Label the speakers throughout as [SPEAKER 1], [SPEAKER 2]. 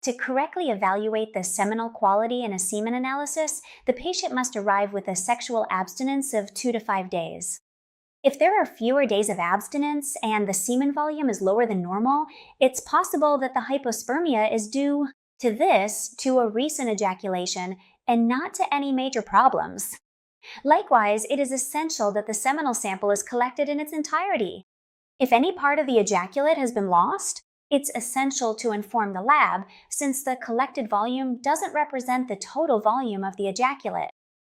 [SPEAKER 1] To correctly evaluate the seminal quality in a semen analysis, the patient must arrive with a sexual abstinence of 2 to 5 days. If there are fewer days of abstinence and the semen volume is lower than normal, it's possible that the hypospermia is due to a recent ejaculation and not to any major problems. Likewise, it is essential that the seminal sample is collected in its entirety. If any part of the ejaculate has been lost, it's essential to inform the lab since the collected volume doesn't represent the total volume of the ejaculate.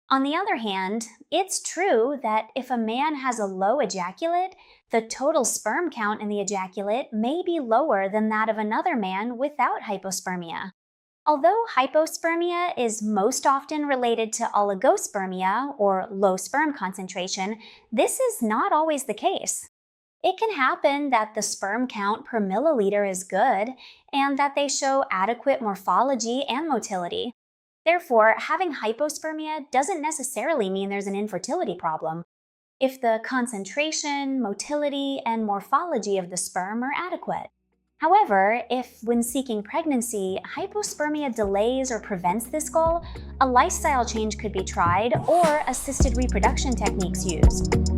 [SPEAKER 1] On the other hand, it's true that if a man has a low ejaculate, the total sperm count in the ejaculate may be lower than that of another man without hypospermia. Although hypospermia is most often related to oligospermia, or low sperm concentration, this is not always the case. It can happen that the sperm count per milliliter is good and that they show adequate morphology and motility. Therefore, having hypospermia doesn't necessarily mean there's an infertility problem if the concentration, motility, and morphology of the sperm are adequate. However, if when seeking pregnancy, hypospermia delays or prevents this goal, a lifestyle change could be tried or assisted reproduction techniques used.